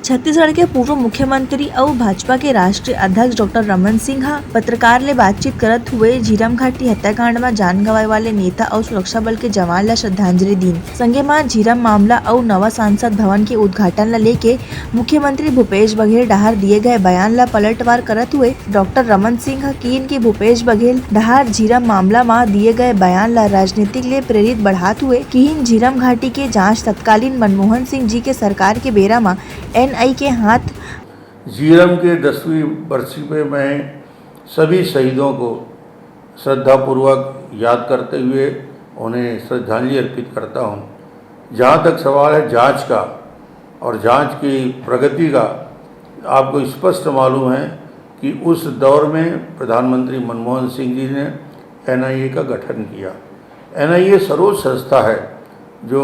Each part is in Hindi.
छत्तीसगढ़ के पूर्व मुख्यमंत्री और भाजपा के राष्ट्रीय अध्यक्ष डॉक्टर रमन सिंह पत्रकार ले बातचीत करत हुए झीरम घाटी हत्याकांड में जान गंवाए वाले नेता और सुरक्षा बल के जवान ला श्रद्धांजलि दीन। संगे में झीरम मामला और नवा सांसद भवन के उद्घाटन ला लेके मुख्यमंत्री भूपेश बघेल डहार दिए गए बयान ला पलटवार करत हुए डॉक्टर रमन सिंह कीन की भूपेश बघेल डहार झीरम मामला में दिए गए बयान ला राजनीतिक ले प्रेरित बढ़ात हुए कीन झीरम घाटी के जांच तत्कालीन मनमोहन सिंह जी के सरकार के बेरा में एनआई के हाथ। झीरम के 10वीं बरसी पे मैं सभी शहीदों को श्रद्धापूर्वक याद करते हुए उन्हें श्रद्धांजलि अर्पित करता हूं। जहां तक सवाल है जांच का और जांच की प्रगति का, आपको स्पष्ट मालूम है कि उस दौर में प्रधानमंत्री मनमोहन सिंह जी ने एनआईए का गठन किया। एनआईए सर्वोच्च संस्था है जो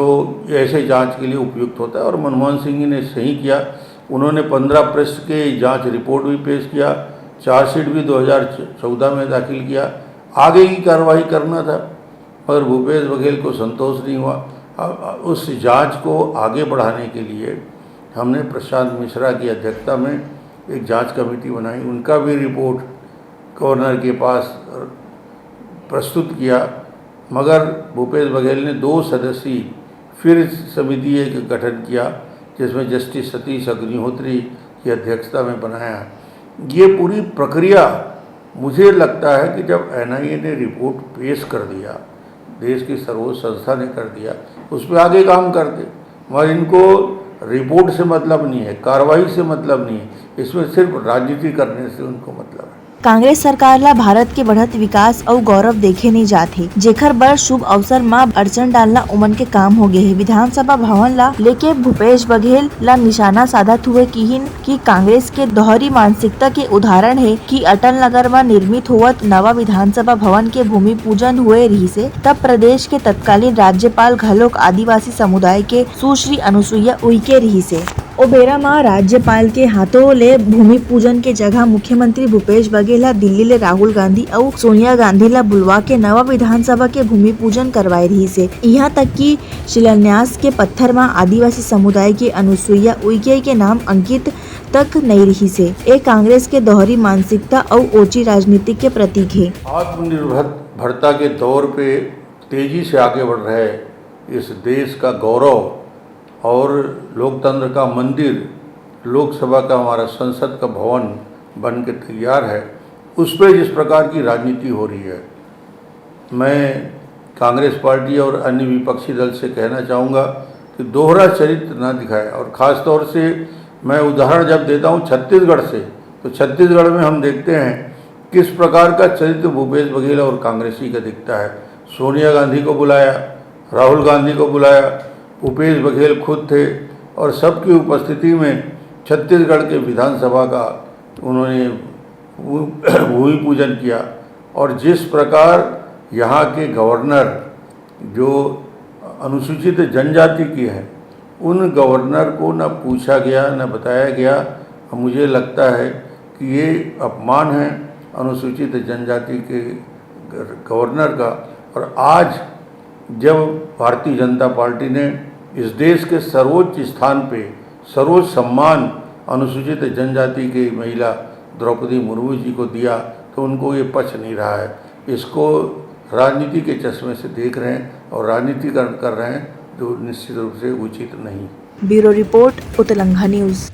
ऐसे जांच के लिए उपयुक्त होता है और मनमोहन सिंह जी ने सही किया। उन्होंने 15 पृष्ठ के जांच रिपोर्ट भी पेश किया, चार्जशीट भी 2014 में दाखिल किया। आगे की कार्रवाई करना था मगर भूपेश बघेल को संतोष नहीं हुआ। उस जांच को आगे बढ़ाने के लिए हमने प्रशांत मिश्रा की अध्यक्षता में एक जांच कमेटी बनाई। उनका भी रिपोर्ट गवर्नर के पास प्रस्तुत किया मगर भूपेश बघेल ने 2 सदस्यीय फिर समिति का गठन किया जिसमें जस्टिस सतीश अग्निहोत्री की अध्यक्षता में बनाया। ये पूरी प्रक्रिया मुझे लगता है कि जब एनआईए ने रिपोर्ट पेश कर दिया, देश की सर्वोच्च संस्था ने कर दिया, उस पर आगे काम करते। मगर इनको रिपोर्ट से मतलब नहीं है, कार्रवाई से मतलब नहीं है, इसमें सिर्फ राजनीति करने से उनको मतलब है। कांग्रेस सरकार ला भारत के बढ़त विकास और गौरव देखे नहीं जाते, जेकर बर शुभ अवसर में अड़चन डालना उमन के काम हो गए है। विधानसभा भवन ला लेके भूपेश बघेल ला निशाना साधत हुए की कांग्रेस के दोहरी मानसिकता के उदाहरण है कि अटल नगर में निर्मित हुआ नवा विधानसभा भवन के भूमि पूजन हुए रही से तब प्रदेश के तत्कालीन राज्यपाल घलोक आदिवासी समुदाय के सुश्री अनुसुईया उइके रही से ओबेरा में राज्यपाल के हाथों ले भूमि पूजन के जगह मुख्यमंत्री भूपेश बघेल दिल्ली ले राहुल गांधी और सोनिया गांधी ला बुलवा के नवा विधानसभा के भूमि पूजन करवाए रही से। यहाँ तक कि शिलान्यास के पत्थर में आदिवासी समुदाय के अनुसुईया उइके के नाम अंकित तक नहीं रही से। एक कांग्रेस के दोहरी मानसिकता और ओची राजनीति के प्रतीक है। आत्मनिर्भरता के दौर पे तेजी से आगे बढ़ रहे इस देश का गौरव और लोकतंत्र का मंदिर, लोकसभा का हमारा संसद का भवन बन के तैयार है, उस पर जिस प्रकार की राजनीति हो रही है, मैं कांग्रेस पार्टी और अन्य विपक्षी दल से कहना चाहूँगा कि दोहरा चरित्र ना दिखाए। और ख़ास तौर से मैं उदाहरण जब देता हूँ छत्तीसगढ़ से, तो छत्तीसगढ़ में हम देखते हैं किस प्रकार का चरित्र भूपेश बघेल और कांग्रेसी का दिखता है। सोनिया गांधी को बुलाया, राहुल गांधी को बुलाया, भूपेश बघेल खुद थे और सबकी उपस्थिति में छत्तीसगढ़ के विधानसभा का उन्होंने भूमि पूजन किया। और जिस प्रकार यहाँ के गवर्नर जो अनुसूचित जनजाति की है, उन गवर्नर को न पूछा गया न बताया गया। मुझे लगता है कि ये अपमान है अनुसूचित जनजाति के गवर्नर का। और आज जब भारतीय जनता पार्टी ने इस देश के सर्वोच्च स्थान पे सर्वोच्च सम्मान अनुसूचित जनजाति की महिला द्रौपदी मुर्मू जी को दिया, तो उनको ये पच नहीं रहा है। इसको राजनीति के चश्मे से देख रहे हैं और राजनीति कर रहे हैं जो निश्चित रूप से उचित नहीं। ब्यूरो रिपोर्ट, उत्तलंघा न्यूज़।